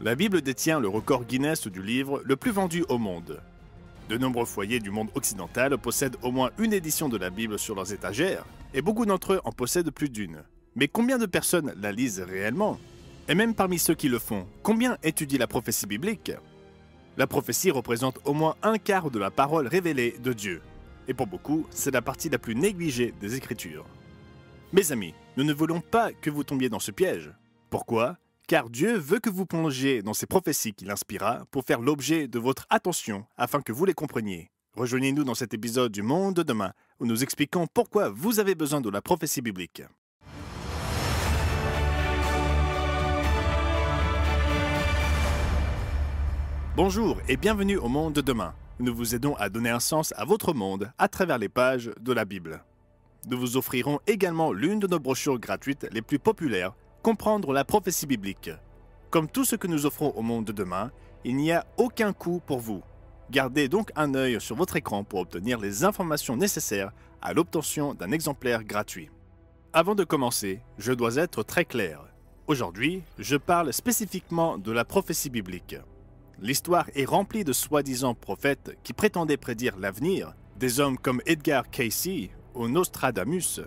La Bible détient le record Guinness du livre le plus vendu au monde. De nombreux foyers du monde occidental possèdent au moins une édition de la Bible sur leurs étagères, et beaucoup d'entre eux en possèdent plus d'une. Mais combien de personnes la lisent réellement? Et même parmi ceux qui le font, combien étudient la prophétie biblique? La prophétie représente au moins un quart de la parole révélée de Dieu. Et pour beaucoup, c'est la partie la plus négligée des Écritures. Mes amis, nous ne voulons pas que vous tombiez dans ce piège. Pourquoi? Car Dieu veut que vous plongiez dans ces prophéties qu'il inspira pour faire l'objet de votre attention afin que vous les compreniez. Rejoignez-nous dans cet épisode du Monde de demain où nous expliquons pourquoi vous avez besoin de la prophétie biblique. Bonjour et bienvenue au Monde de demain. Nous vous aidons à donner un sens à votre monde à travers les pages de la Bible. Nous vous offrirons également l'une de nos brochures gratuites les plus populaires, Comprendre la prophétie biblique. Comme tout ce que nous offrons au Monde de demain, il n'y a aucun coût pour vous. Gardez donc un œil sur votre écran pour obtenir les informations nécessaires à l'obtention d'un exemplaire gratuit. Avant de commencer, je dois être très clair. Aujourd'hui, je parle spécifiquement de la prophétie biblique. L'histoire est remplie de soi-disant prophètes qui prétendaient prédire l'avenir, des hommes comme Edgar Cayce ou Nostradamus.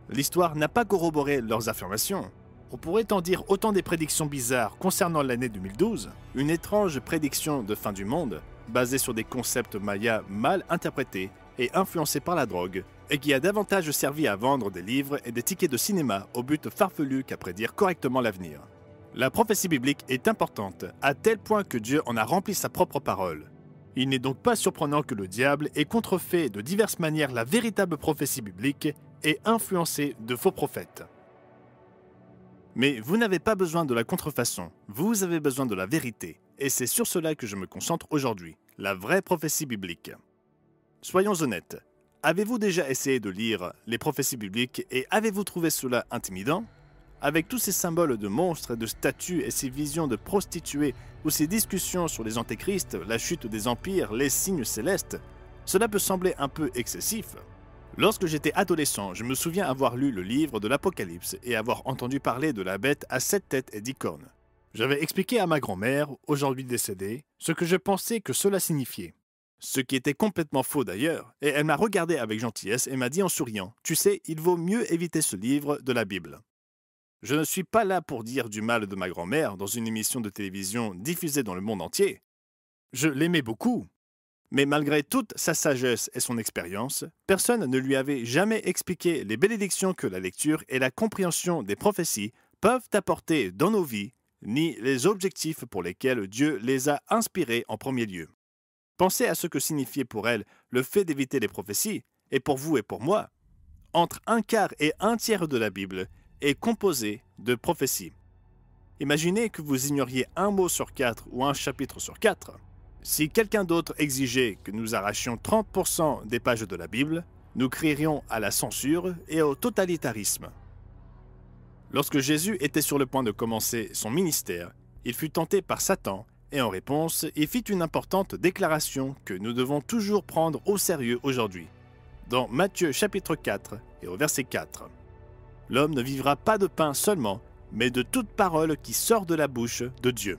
L'histoire n'a pas corroboré leurs affirmations. On pourrait en dire autant des prédictions bizarres concernant l'année 2012, une étrange prédiction de fin du monde, basée sur des concepts mayas mal interprétés et influencés par la drogue, et qui a davantage servi à vendre des livres et des tickets de cinéma au but farfelu qu'à prédire correctement l'avenir. La prophétie biblique est importante, à tel point que Dieu en a rempli sa propre parole. Il n'est donc pas surprenant que le diable ait contrefait de diverses manières la véritable prophétie biblique et influencé de faux prophètes. Mais vous n'avez pas besoin de la contrefaçon, vous avez besoin de la vérité, et c'est sur cela que je me concentre aujourd'hui, la vraie prophétie biblique. Soyons honnêtes, avez-vous déjà essayé de lire les prophéties bibliques et avez-vous trouvé cela intimidant? Avec tous ces symboles de monstres et de statues et ces visions de prostituées ou ces discussions sur les antéchrists, la chute des empires, les signes célestes, cela peut sembler un peu excessif. Lorsque j'étais adolescent, je me souviens avoir lu le livre de l'Apocalypse et avoir entendu parler de la bête à 7 têtes et 10 cornes. J'avais expliqué à ma grand-mère, aujourd'hui décédée, ce que je pensais que cela signifiait. Ce qui était complètement faux d'ailleurs, et elle m'a regardé avec gentillesse et m'a dit en souriant « Tu sais, il vaut mieux éviter ce livre de la Bible ». Je ne suis pas là pour dire du mal de ma grand-mère dans une émission de télévision diffusée dans le monde entier. Je l'aimais beaucoup. Mais malgré toute sa sagesse et son expérience, personne ne lui avait jamais expliqué les bénédictions que la lecture et la compréhension des prophéties peuvent apporter dans nos vies, ni les objectifs pour lesquels Dieu les a inspirés en premier lieu. Pensez à ce que signifiait pour elle le fait d'éviter les prophéties, et pour vous et pour moi. Entre un quart et un tiers de la Bible est composé de prophéties. Imaginez que vous ignoriez un mot sur 4 ou un chapitre sur 4. Si quelqu'un d'autre exigeait que nous arrachions 30% des pages de la Bible, nous crierions à la censure et au totalitarisme. Lorsque Jésus était sur le point de commencer son ministère, il fut tenté par Satan et en réponse, il fit une importante déclaration que nous devons toujours prendre au sérieux aujourd'hui. Dans Matthieu chapitre 4 et au verset 4. « L'homme ne vivra pas de pain seulement, mais de toute parole qui sort de la bouche de Dieu. »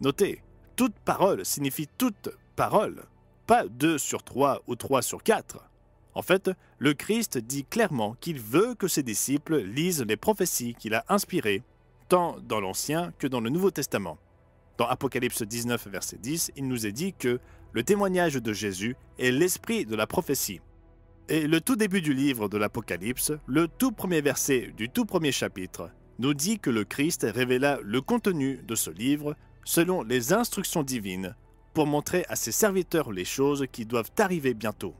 Notez, toute parole signifie toute parole, pas 2 sur 3 ou 3 sur 4. En fait, le Christ dit clairement qu'il veut que ses disciples lisent les prophéties qu'il a inspirées, tant dans l'Ancien que dans le Nouveau Testament. Dans Apocalypse 19, verset 10, il nous est dit que le témoignage de Jésus est l'esprit de la prophétie. Et le tout début du livre de l'Apocalypse, le tout premier verset du tout premier chapitre, nous dit que le Christ révéla le contenu de ce livre selon les instructions divines, pour montrer à ses serviteurs les choses qui doivent arriver bientôt.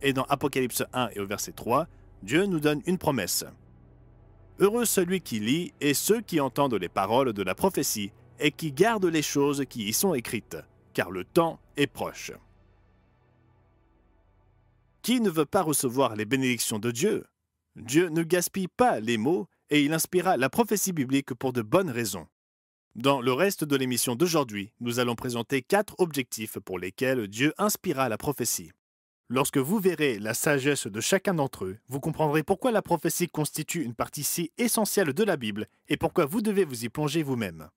Et dans Apocalypse 1 et au verset 3, Dieu nous donne une promesse. « Heureux celui qui lit et ceux qui entendent les paroles de la prophétie et qui gardent les choses qui y sont écrites, car le temps est proche. » Qui ne veut pas recevoir les bénédictions de Dieu? Dieu ne gaspille pas les mots et il inspira la prophétie biblique pour de bonnes raisons. Dans le reste de l'émission d'aujourd'hui, nous allons présenter 4 objectifs pour lesquels Dieu inspira la prophétie. Lorsque vous verrez la sagesse de chacun d'entre eux, vous comprendrez pourquoi la prophétie constitue une partie si essentielle de la Bible et pourquoi vous devez vous y plonger vous-même.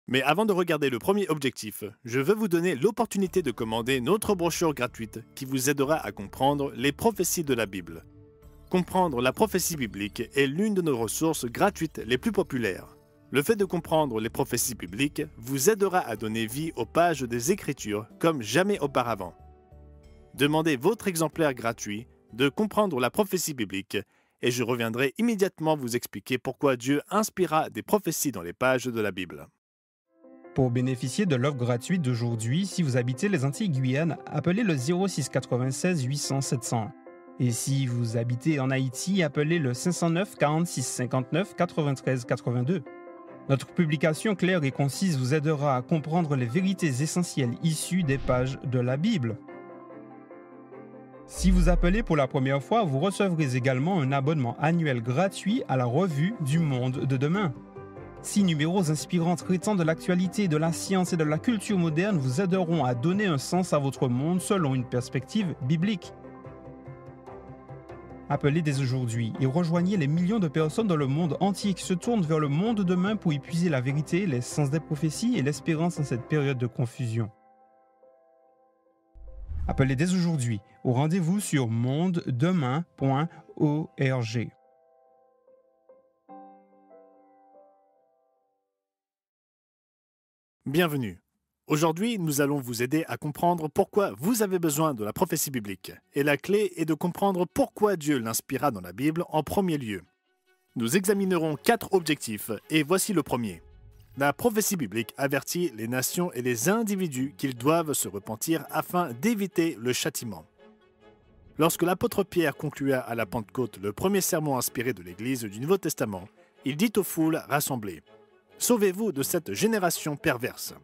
Mais avant de regarder le premier objectif, je veux vous donner l'opportunité de commander notre brochure gratuite qui vous aidera à comprendre les prophéties de la Bible. Comprendre la prophétie biblique est l'une de nos ressources gratuites les plus populaires. Le fait de comprendre les prophéties bibliques vous aidera à donner vie aux pages des Écritures comme jamais auparavant. Demandez votre exemplaire gratuit de Comprendre la prophétie biblique et je reviendrai immédiatement vous expliquer pourquoi Dieu inspira des prophéties dans les pages de la Bible. Pour bénéficier de l'offre gratuite d'aujourd'hui, si vous habitez les Antilles-Guyane, appelez le 06 96 800 701. Et si vous habitez en Haïti, appelez le 509 46 59 93 82. Notre publication claire et concise vous aidera à comprendre les vérités essentielles issues des pages de la Bible. Si vous appelez pour la première fois, vous recevrez également un abonnement annuel gratuit à la revue du Monde de demain. 6 numéros inspirants traitant de l'actualité, de la science et de la culture moderne vous aideront à donner un sens à votre monde selon une perspective biblique. Appelez dès aujourd'hui et rejoignez les millions de personnes dans le monde entier qui se tournent vers le monde de demain pour y puiser la vérité, les sens des prophéties et l'espérance en cette période de confusion. Appelez dès aujourd'hui au rendez-vous sur mondedemain.org. Bienvenue. Aujourd'hui, nous allons vous aider à comprendre pourquoi vous avez besoin de la prophétie biblique. Et la clé est de comprendre pourquoi Dieu l'inspira dans la Bible en premier lieu. Nous examinerons 4 objectifs et voici le premier. La prophétie biblique avertit les nations et les individus qu'ils doivent se repentir afin d'éviter le châtiment. Lorsque l'apôtre Pierre conclua à la Pentecôte le premier sermon inspiré de l'Église du Nouveau Testament, il dit aux foules rassemblées « Sauvez-vous de cette génération perverse ».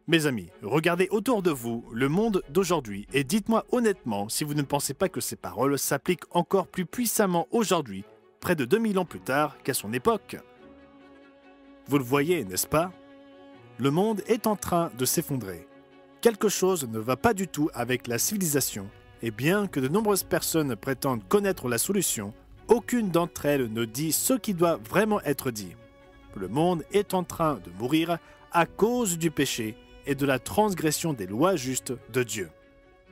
Mes amis, regardez autour de vous le monde d'aujourd'hui et dites-moi honnêtement si vous ne pensez pas que ces paroles s'appliquent encore plus puissamment aujourd'hui, près de 2000 ans plus tard qu'à son époque. Vous le voyez, n'est-ce pas? Le monde est en train de s'effondrer. Quelque chose ne va pas du tout avec la civilisation, et bien que de nombreuses personnes prétendent connaître la solution, aucune d'entre elles ne dit ce qui doit vraiment être dit. Le monde est en train de mourir à cause du péché et de la transgression des lois justes de Dieu.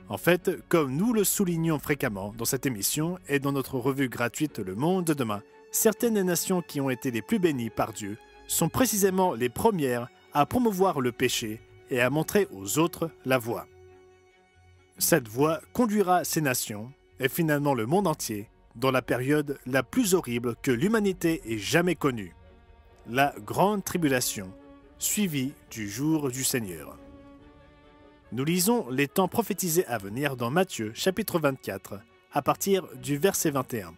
En fait, comme nous le soulignons fréquemment dans cette émission et dans notre revue gratuite Le Monde de demain, certaines des nations qui ont été les plus bénies par Dieu sont précisément les premières à promouvoir le péché et à montrer aux autres la voie. Cette voie conduira ces nations, et finalement le monde entier, dans la période la plus horrible que l'humanité ait jamais connue. La grande tribulation, suivie du jour du Seigneur. Nous lisons les temps prophétisés à venir dans Matthieu chapitre 24, à partir du verset 21.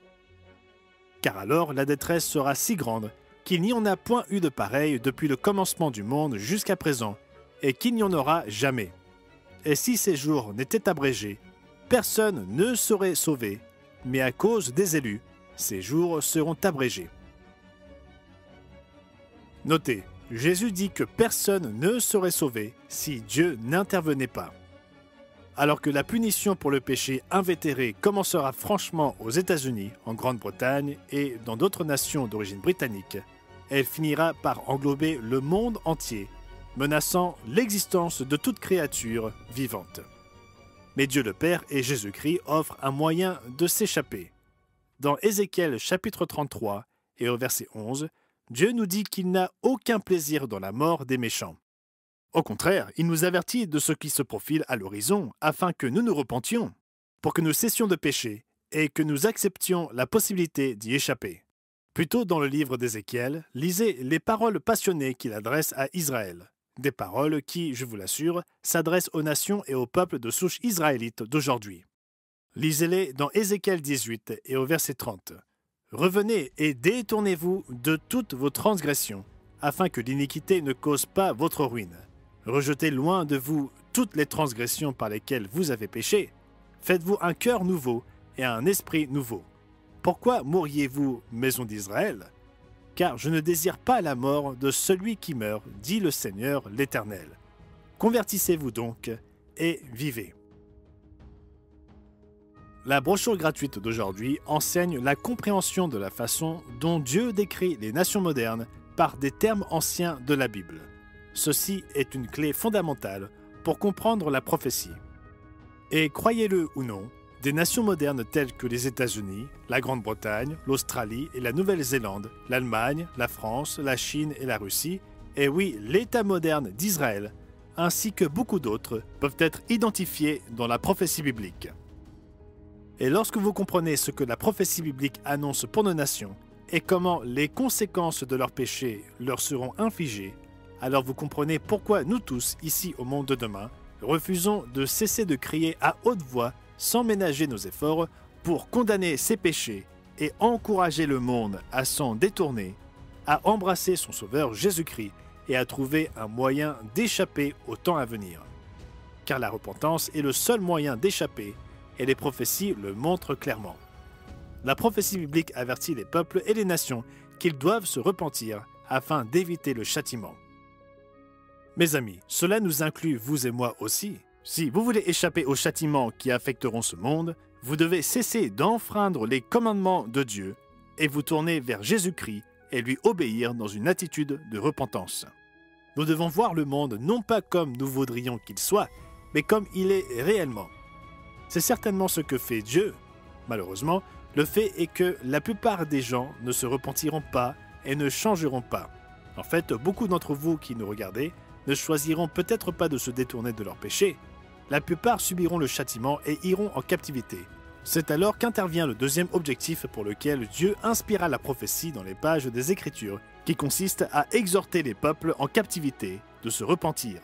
Car alors la détresse sera si grande qu'il n'y en a point eu de pareil depuis le commencement du monde jusqu'à présent, et qu'il n'y en aura jamais. Et si ces jours n'étaient abrégés, personne ne serait sauvé, mais à cause des élus, ces jours seront abrégés. Notez, Jésus dit que personne ne serait sauvé si Dieu n'intervenait pas. Alors que la punition pour le péché invétéré commencera franchement aux États-Unis, en Grande-Bretagne et dans d'autres nations d'origine britannique, elle finira par englober le monde entier, menaçant l'existence de toute créature vivante. Mais Dieu le Père et Jésus-Christ offrent un moyen de s'échapper. Dans Ézéchiel chapitre 33 et au verset 11, Dieu nous dit qu'il n'a aucun plaisir dans la mort des méchants. Au contraire, il nous avertit de ce qui se profile à l'horizon afin que nous nous repentions, pour que nous cessions de pécher et que nous acceptions la possibilité d'y échapper. Plus tôt dans le livre d'Ézéchiel, lisez les paroles passionnées qu'il adresse à Israël. Des paroles qui, je vous l'assure, s'adressent aux nations et aux peuples de souche israélite d'aujourd'hui. Lisez-les dans Ézéchiel 18 et au verset 30. Revenez et détournez-vous de toutes vos transgressions, afin que l'iniquité ne cause pas votre ruine. Rejetez loin de vous toutes les transgressions par lesquelles vous avez péché. Faites-vous un cœur nouveau et un esprit nouveau. Pourquoi mourriez-vous, maison d'Israël? Car je ne désire pas la mort de celui qui meurt, dit le Seigneur l'Éternel. Convertissez-vous donc et vivez. La brochure gratuite d'aujourd'hui enseigne la compréhension de la façon dont Dieu décrit les nations modernes par des termes anciens de la Bible. Ceci est une clé fondamentale pour comprendre la prophétie. Et croyez-le ou non, des nations modernes telles que les États-Unis, la Grande-Bretagne, l'Australie et la Nouvelle-Zélande, l'Allemagne, la France, la Chine et la Russie, et oui, l'État moderne d'Israël, ainsi que beaucoup d'autres, peuvent être identifiés dans la prophétie biblique. Et lorsque vous comprenez ce que la prophétie biblique annonce pour nos nations et comment les conséquences de leurs péchés leur seront infligées, alors vous comprenez pourquoi nous tous, ici au monde de demain, refusons de cesser de crier à haute voix sans ménager nos efforts pour condamner ses péchés et encourager le monde à s'en détourner, à embrasser son Sauveur Jésus-Christ et à trouver un moyen d'échapper au temps à venir. Car la repentance est le seul moyen d'échapper et les prophéties le montrent clairement. La prophétie biblique avertit les peuples et les nations qu'ils doivent se repentir afin d'éviter le châtiment. Mes amis, cela nous inclut vous et moi aussi. Si vous voulez échapper aux châtiments qui affecteront ce monde, vous devez cesser d'enfreindre les commandements de Dieu et vous tourner vers Jésus-Christ et lui obéir dans une attitude de repentance. Nous devons voir le monde non pas comme nous voudrions qu'il soit, mais comme il est réellement. C'est certainement ce que fait Dieu. Malheureusement, le fait est que la plupart des gens ne se repentiront pas et ne changeront pas. En fait, beaucoup d'entre vous qui nous regardez ne choisiront peut-être pas de se détourner de leurs péchés. La plupart subiront le châtiment et iront en captivité. C'est alors qu'intervient le deuxième objectif pour lequel Dieu inspira la prophétie dans les pages des Écritures, qui consiste à exhorter les peuples en captivité de se repentir.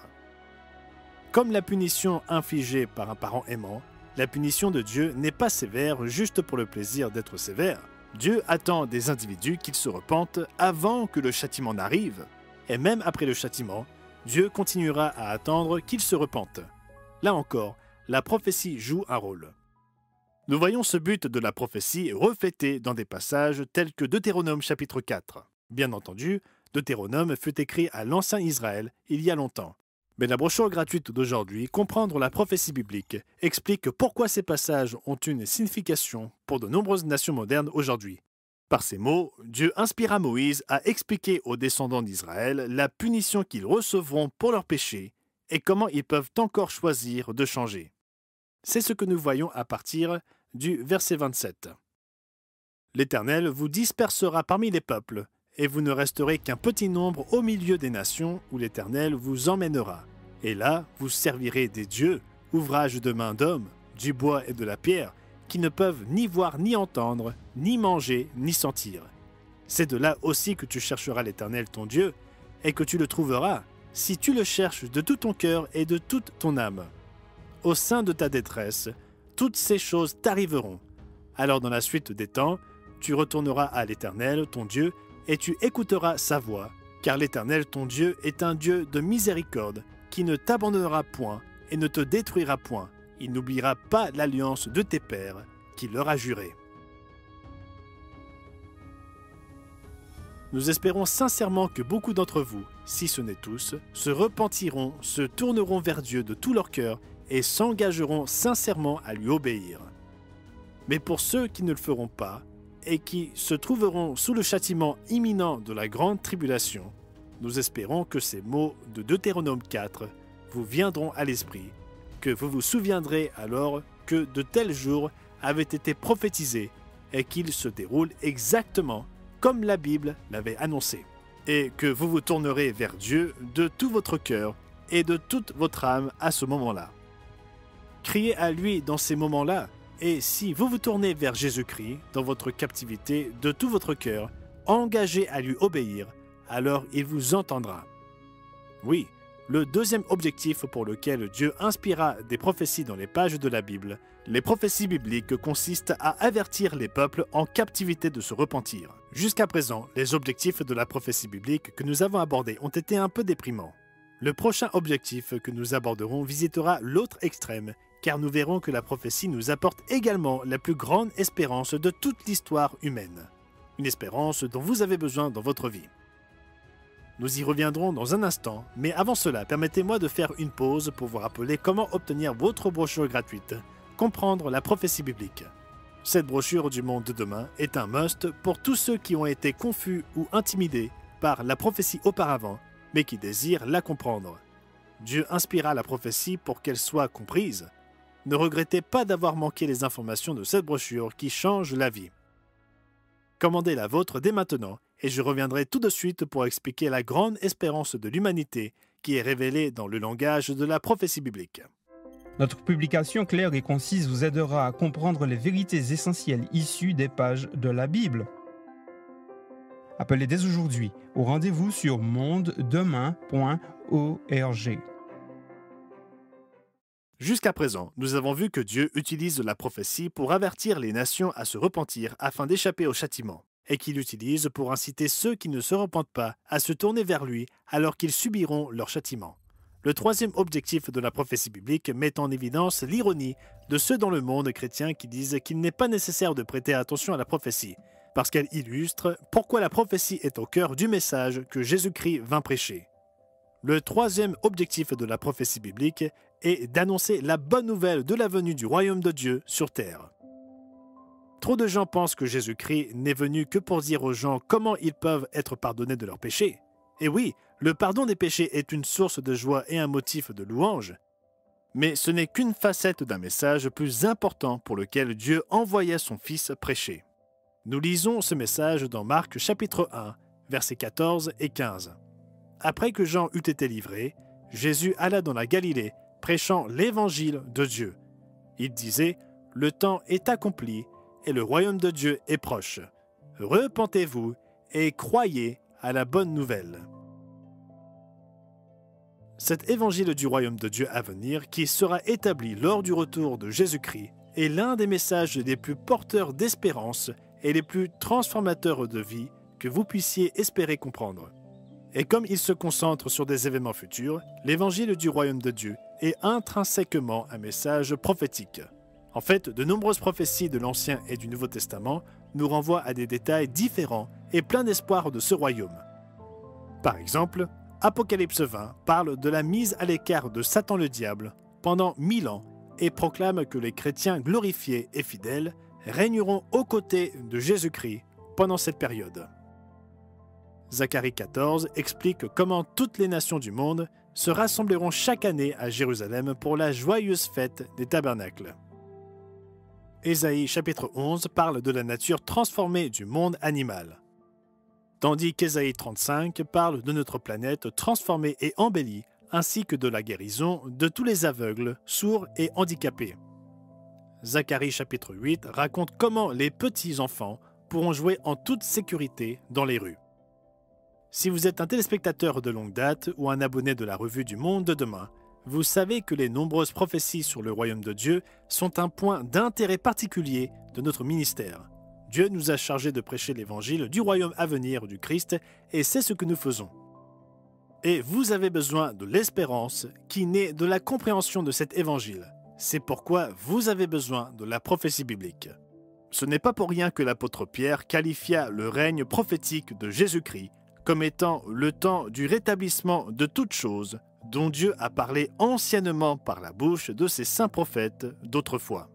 Comme la punition infligée par un parent aimant, la punition de Dieu n'est pas sévère juste pour le plaisir d'être sévère. Dieu attend des individus qu'ils se repentent avant que le châtiment n'arrive. Et même après le châtiment, Dieu continuera à attendre qu'ils se repentent. Là encore, la prophétie joue un rôle. Nous voyons ce but de la prophétie reflété dans des passages tels que Deutéronome chapitre 4. Bien entendu, Deutéronome fut écrit à l'ancien Israël il y a longtemps. Mais la brochure gratuite d'aujourd'hui, Comprendre la prophétie biblique, explique pourquoi ces passages ont une signification pour de nombreuses nations modernes aujourd'hui. Par ces mots, Dieu inspira Moïse à expliquer aux descendants d'Israël la punition qu'ils recevront pour leurs péchés et comment ils peuvent encore choisir de changer. C'est ce que nous voyons à partir du verset 27. L'Éternel vous dispersera parmi les peuples, et vous ne resterez qu'un petit nombre au milieu des nations où l'Éternel vous emmènera. Et là, vous servirez des dieux, ouvrages de main d'hommes, du bois et de la pierre, qui ne peuvent ni voir ni entendre, ni manger, ni sentir. C'est de là aussi que tu chercheras l'Éternel ton Dieu, et que tu le trouveras, si tu le cherches de tout ton cœur et de toute ton âme. Au sein de ta détresse, toutes ces choses t'arriveront. Alors dans la suite des temps, tu retourneras à l'Éternel ton Dieu, et tu écouteras sa voix, car l'Éternel ton Dieu est un Dieu de miséricorde, qui ne t'abandonnera point et ne te détruira point. Il n'oubliera pas l'alliance de tes pères, qu'il leur a juré. Nous espérons sincèrement que beaucoup d'entre vous, si ce n'est tous, se repentiront, se tourneront vers Dieu de tout leur cœur et s'engageront sincèrement à lui obéir. Mais pour ceux qui ne le feront pas, et qui se trouveront sous le châtiment imminent de la grande tribulation, nous espérons que ces mots de Deutéronome 4 vous viendront à l'esprit, que vous vous souviendrez alors que de tels jours avaient été prophétisés et qu'ils se déroulent exactement comme la Bible l'avait annoncé, et que vous vous tournerez vers Dieu de tout votre cœur et de toute votre âme à ce moment-là. Criez à lui dans ces moments-là, et si vous vous tournez vers Jésus-Christ dans votre captivité de tout votre cœur, engagé à lui obéir, alors il vous entendra. Oui, le deuxième objectif pour lequel Dieu inspira des prophéties dans les pages de la Bible, les prophéties bibliques consistent à avertir les peuples en captivité de se repentir. Jusqu'à présent, les objectifs de la prophétie biblique que nous avons abordés ont été un peu déprimants. Le prochain objectif que nous aborderons visitera l'autre extrême, car nous verrons que la prophétie nous apporte également la plus grande espérance de toute l'histoire humaine. Une espérance dont vous avez besoin dans votre vie. Nous y reviendrons dans un instant, mais avant cela, permettez-moi de faire une pause pour vous rappeler comment obtenir votre brochure gratuite Comprendre la prophétie biblique. Cette brochure du monde de demain est un must pour tous ceux qui ont été confus ou intimidés par la prophétie auparavant, mais qui désirent la comprendre. Dieu inspira la prophétie pour qu'elle soit comprise. Ne regrettez pas d'avoir manqué les informations de cette brochure qui change la vie. Commandez la vôtre dès maintenant et je reviendrai tout de suite pour expliquer la grande espérance de l'humanité qui est révélée dans le langage de la prophétie biblique. Notre publication claire et concise vous aidera à comprendre les vérités essentielles issues des pages de la Bible. Appelez dès aujourd'hui au rendez-vous sur mondedemain.org. Jusqu'à présent, nous avons vu que Dieu utilise la prophétie pour avertir les nations à se repentir afin d'échapper au châtiment, et qu'il l'utilise pour inciter ceux qui ne se repentent pas à se tourner vers lui alors qu'ils subiront leur châtiment. Le troisième objectif de la prophétie biblique met en évidence l'ironie de ceux dans le monde chrétien qui disent qu'il n'est pas nécessaire de prêter attention à la prophétie, parce qu'elle illustre pourquoi la prophétie est au cœur du message que Jésus-Christ vint prêcher. Le troisième objectif de la prophétie biblique est d'annoncer la bonne nouvelle de la venue du royaume de Dieu sur terre. Trop de gens pensent que Jésus-Christ n'est venu que pour dire aux gens comment ils peuvent être pardonnés de leurs péchés. Et oui, le pardon des péchés est une source de joie et un motif de louange, mais ce n'est qu'une facette d'un message plus important pour lequel Dieu envoyait son Fils prêcher. Nous lisons ce message dans Marc chapitre 1, versets 14 et 15. Après que Jean eut été livré, Jésus alla dans la Galilée, prêchant l'évangile de Dieu. Il disait « Le temps est accompli et le royaume de Dieu est proche. Repentez-vous et croyez à la bonne nouvelle. » Cet évangile du royaume de Dieu à venir, qui sera établi lors du retour de Jésus-Christ, est l'un des messages les plus porteurs d'espérance et les plus transformateurs de vie que vous puissiez espérer comprendre. Et comme il se concentre sur des événements futurs, l'évangile du royaume de Dieu est intrinsèquement un message prophétique. En fait, de nombreuses prophéties de l'Ancien et du Nouveau Testament nous renvoient à des détails différents et pleins d'espoir de ce royaume. Par exemple, Apocalypse 20 parle de la mise à l'écart de Satan le diable pendant 1000 ans et proclame que les chrétiens glorifiés et fidèles régneront aux côtés de Jésus-Christ pendant cette période. Zacharie 14 explique comment toutes les nations du monde se rassembleront chaque année à Jérusalem pour la joyeuse fête des tabernacles. Ésaïe chapitre 11 parle de la nature transformée du monde animal, tandis qu'Ésaïe 35 parle de notre planète transformée et embellie, ainsi que de la guérison de tous les aveugles, sourds et handicapés. Zacharie chapitre 8 raconte comment les petits-enfants pourront jouer en toute sécurité dans les rues. Si vous êtes un téléspectateur de longue date ou un abonné de la revue du Monde de demain, vous savez que les nombreuses prophéties sur le royaume de Dieu sont un point d'intérêt particulier de notre ministère. Dieu nous a chargés de prêcher l'évangile du royaume à venir du Christ et c'est ce que nous faisons. Et vous avez besoin de l'espérance qui naît de la compréhension de cet évangile. C'est pourquoi vous avez besoin de la prophétie biblique. Ce n'est pas pour rien que l'apôtre Pierre qualifia le règne prophétique de Jésus-Christ comme étant le temps du rétablissement de toutes choses dont Dieu a parlé anciennement par la bouche de ses saints prophètes d'autrefois.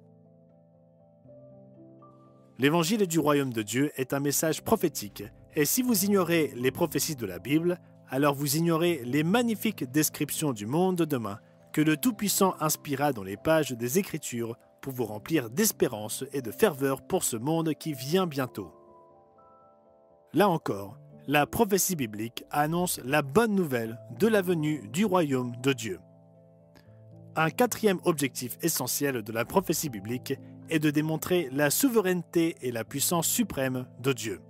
L'évangile du royaume de Dieu est un message prophétique, et si vous ignorez les prophéties de la Bible, alors vous ignorez les magnifiques descriptions du monde de demain que le Tout-Puissant inspira dans les pages des Écritures pour vous remplir d'espérance et de ferveur pour ce monde qui vient bientôt. Là encore, la prophétie biblique annonce la bonne nouvelle de la venue du royaume de Dieu. Un quatrième objectif essentiel de la prophétie biblique est de démontrer la souveraineté et la puissance suprême de Dieu.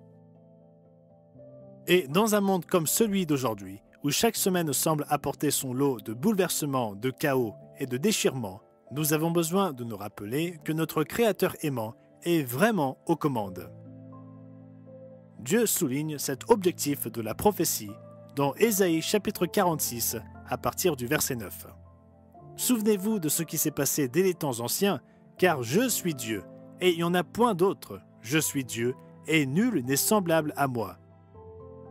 Et dans un monde comme celui d'aujourd'hui, où chaque semaine semble apporter son lot de bouleversements, de chaos et de déchirements, nous avons besoin de nous rappeler que notre Créateur aimant est vraiment aux commandes. Dieu souligne cet objectif de la prophétie dans Ésaïe chapitre 46 à partir du verset 9. Souvenez-vous de ce qui s'est passé dès les temps anciens, car je suis Dieu, et il n'y en a point d'autre. Je suis Dieu, et nul n'est semblable à moi.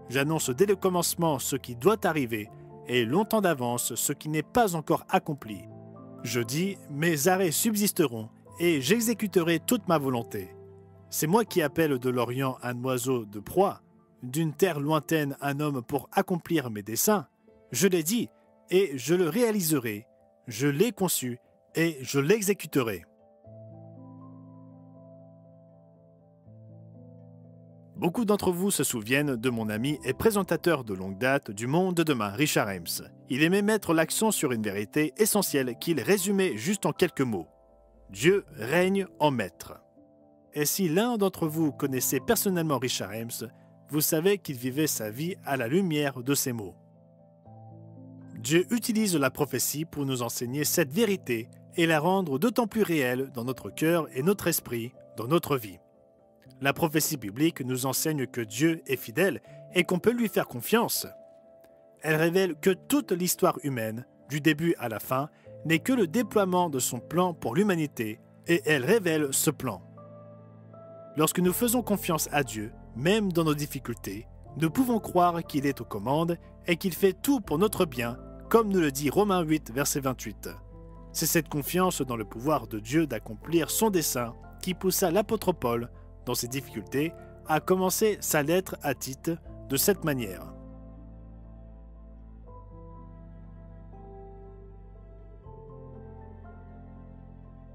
J'annonce dès le commencement ce qui doit arriver, et longtemps d'avance ce qui n'est pas encore accompli. Je dis, mes arrêts subsisteront, et j'exécuterai toute ma volonté. C'est moi qui appelle de l'Orient un oiseau de proie, d'une terre lointaine un homme pour accomplir mes desseins. Je l'ai dit, et je le réaliserai. Je l'ai conçu, et je l'exécuterai. Beaucoup d'entre vous se souviennent de mon ami et présentateur de longue date du Monde de demain, Richard Ames. Il aimait mettre l'accent sur une vérité essentielle qu'il résumait juste en quelques mots. Dieu règne en maître. Et si l'un d'entre vous connaissait personnellement Richard Ames, vous savez qu'il vivait sa vie à la lumière de ces mots. Dieu utilise la prophétie pour nous enseigner cette vérité et la rendre d'autant plus réelle dans notre cœur et notre esprit, dans notre vie. La prophétie biblique nous enseigne que Dieu est fidèle et qu'on peut lui faire confiance. Elle révèle que toute l'histoire humaine, du début à la fin, n'est que le déploiement de son plan pour l'humanité, et elle révèle ce plan. Lorsque nous faisons confiance à Dieu, même dans nos difficultés, nous pouvons croire qu'il est aux commandes et qu'il fait tout pour notre bien, comme nous le dit Romains 8, verset 28. C'est cette confiance dans le pouvoir de Dieu d'accomplir son dessein qui poussa l'apôtre Paul, dans ses difficultés, à commencer sa lettre à Tite de cette manière.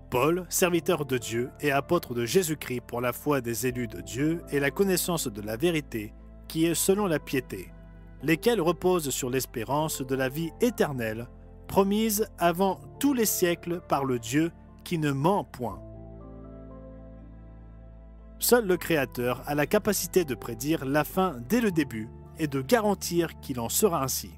Paul, serviteur de Dieu et apôtre de Jésus-Christ pour la foi des élus de Dieu et la connaissance de la vérité, qui est selon la piété, lesquels reposent sur l'espérance de la vie éternelle, promise avant tous les siècles par le Dieu qui ne ment point. Seul le Créateur a la capacité de prédire la fin dès le début et de garantir qu'il en sera ainsi.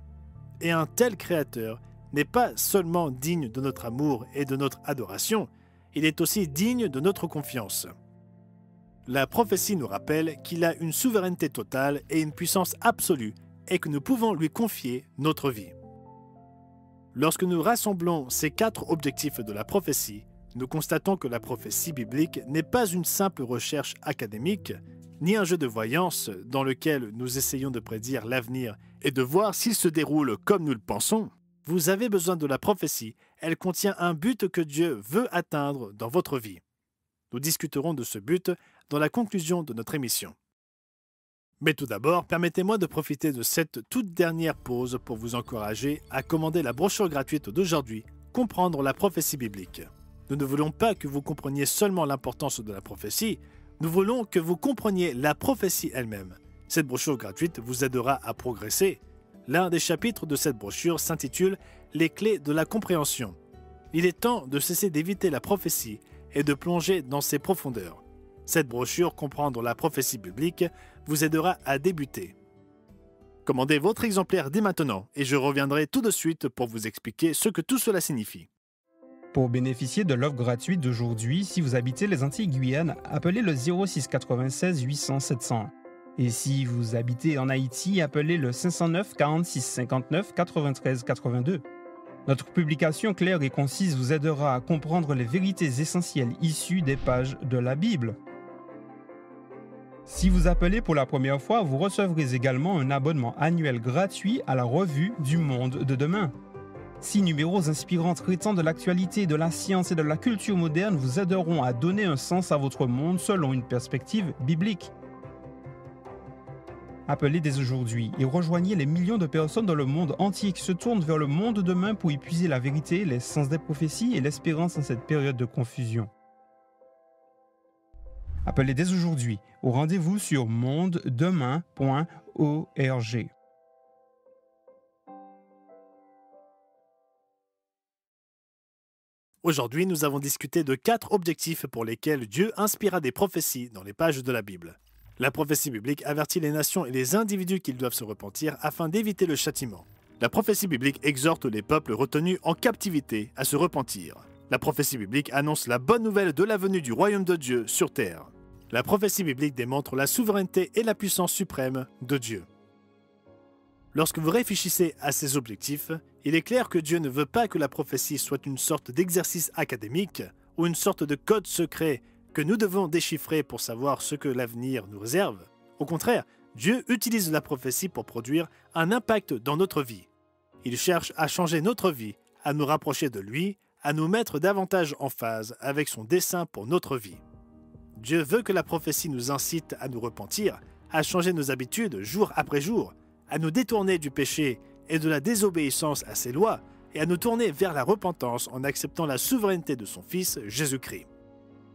Et un tel Créateur n'est pas seulement digne de notre amour et de notre adoration, il est aussi digne de notre confiance. La prophétie nous rappelle qu'il a une souveraineté totale et une puissance absolue et que nous pouvons lui confier notre vie. Lorsque nous rassemblons ces 4 objectifs de la prophétie, nous constatons que la prophétie biblique n'est pas une simple recherche académique, ni un jeu de voyance dans lequel nous essayons de prédire l'avenir et de voir s'il se déroule comme nous le pensons. Vous avez besoin de la prophétie, elle contient un but que Dieu veut atteindre dans votre vie. Nous discuterons de ce but dans la conclusion de notre émission. Mais tout d'abord, permettez-moi de profiter de cette toute dernière pause pour vous encourager à commander la brochure gratuite d'aujourd'hui, Comprendre la prophétie biblique. Nous ne voulons pas que vous compreniez seulement l'importance de la prophétie, nous voulons que vous compreniez la prophétie elle-même. Cette brochure gratuite vous aidera à progresser. L'un des chapitres de cette brochure s'intitule « Les clés de la compréhension ». Il est temps de cesser d'éviter la prophétie et de plonger dans ses profondeurs. Cette brochure « Comprendre la prophétie biblique » vous aidera à débuter. Commandez votre exemplaire dès maintenant et je reviendrai tout de suite pour vous expliquer ce que tout cela signifie. Pour bénéficier de l'offre gratuite d'aujourd'hui, si vous habitez les Antilles-Guyane, appelez le 06 96 800 700. Et si vous habitez en Haïti, appelez le 509 46 59 93 82. Notre publication claire et concise vous aidera à comprendre les vérités essentielles issues des pages de la Bible. Si vous appelez pour la première fois, vous recevrez également un abonnement annuel gratuit à la revue du Monde de demain. 6 numéros inspirants traitant de l'actualité, de la science et de la culture moderne vous aideront à donner un sens à votre monde selon une perspective biblique. Appelez dès aujourd'hui et rejoignez les millions de personnes dans le monde entier qui se tournent vers le monde de demain pour y puiser la vérité, les sens des prophéties et l'espérance en cette période de confusion. Appelez dès aujourd'hui au rendez-vous sur mondedemain.org. Aujourd'hui, nous avons discuté de 4 objectifs pour lesquels Dieu inspira des prophéties dans les pages de la Bible. La prophétie biblique avertit les nations et les individus qu'ils doivent se repentir afin d'éviter le châtiment. La prophétie biblique exhorte les peuples retenus en captivité à se repentir. La prophétie biblique annonce la bonne nouvelle de la venue du royaume de Dieu sur terre. La prophétie biblique démontre la souveraineté et la puissance suprême de Dieu. Lorsque vous réfléchissez à ces objectifs, il est clair que Dieu ne veut pas que la prophétie soit une sorte d'exercice académique ou une sorte de code secret que nous devons déchiffrer pour savoir ce que l'avenir nous réserve. Au contraire, Dieu utilise la prophétie pour produire un impact dans notre vie. Il cherche à changer notre vie, à nous rapprocher de lui, à nous mettre davantage en phase avec son dessein pour notre vie. Dieu veut que la prophétie nous incite à nous repentir, à changer nos habitudes jour après jour, à nous détourner du péché et de la désobéissance à ses lois, et à nous tourner vers la repentance en acceptant la souveraineté de son Fils, Jésus-Christ.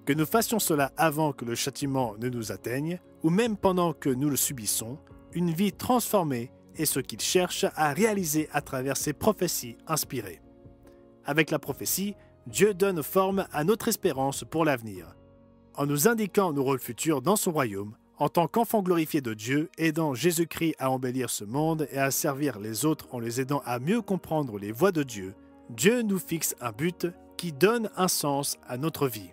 Que nous fassions cela avant que le châtiment ne nous atteigne, ou même pendant que nous le subissons, une vie transformée est ce qu'il cherche à réaliser à travers ses prophéties inspirées. Avec la prophétie, Dieu donne forme à notre espérance pour l'avenir, en nous indiquant nos rôles futurs dans son royaume, en tant qu'enfants glorifiés de Dieu, aidant Jésus-Christ à embellir ce monde et à servir les autres en les aidant à mieux comprendre les voies de Dieu. Dieu nous fixe un but qui donne un sens à notre vie.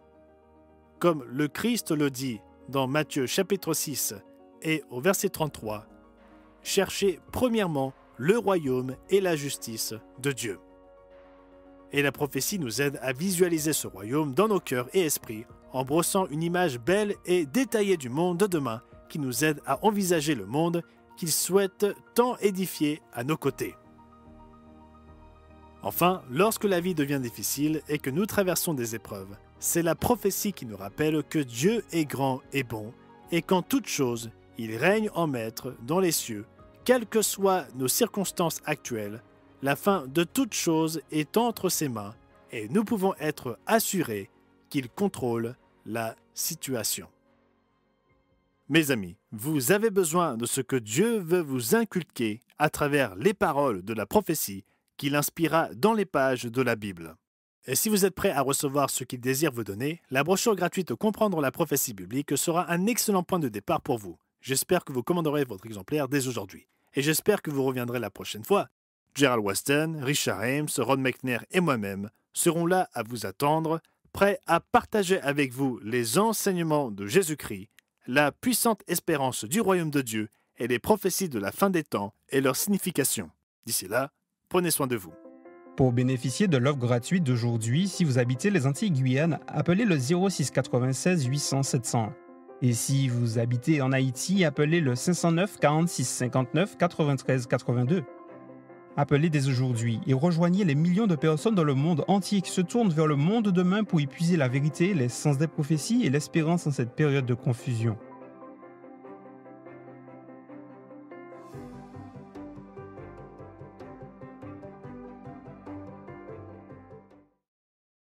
Comme le Christ le dit dans Matthieu chapitre 6 et au verset 33, « Cherchez premièrement le royaume et la justice de Dieu. » Et la prophétie nous aide à visualiser ce royaume dans nos cœurs et esprits en brossant une image belle et détaillée du monde de demain qui nous aide à envisager le monde qu'il souhaite tant édifier à nos côtés. Enfin, lorsque la vie devient difficile et que nous traversons des épreuves, c'est la prophétie qui nous rappelle que Dieu est grand et bon et qu'en toute chose, il règne en maître dans les cieux, quelles que soient nos circonstances actuelles. La fin de toute chose est entre ses mains et nous pouvons être assurés qu'il contrôle la situation. Mes amis, vous avez besoin de ce que Dieu veut vous inculquer à travers les paroles de la prophétie qu'il inspira dans les pages de la Bible. Et si vous êtes prêt à recevoir ce qu'il désire vous donner, la brochure gratuite Comprendre la prophétie biblique sera un excellent point de départ pour vous. J'espère que vous commanderez votre exemplaire dès aujourd'hui. Et j'espère que vous reviendrez la prochaine fois. Gerald Weston, Richard Ames, Ron McNair et moi-même serons là à vous attendre, prêts à partager avec vous les enseignements de Jésus-Christ, la puissante espérance du royaume de Dieu et les prophéties de la fin des temps et leur signification. D'ici là, prenez soin de vous. Pour bénéficier de l'offre gratuite d'aujourd'hui, si vous habitez les Antilles-Guyane, appelez le 06 96 800 700. Et si vous habitez en Haïti, appelez le 509 46 59 93 82. Appelez dès aujourd'hui et rejoignez les millions de personnes dans le monde entier qui se tournent vers le monde de demain pour y puiser la vérité, les sens des prophéties et l'espérance en cette période de confusion.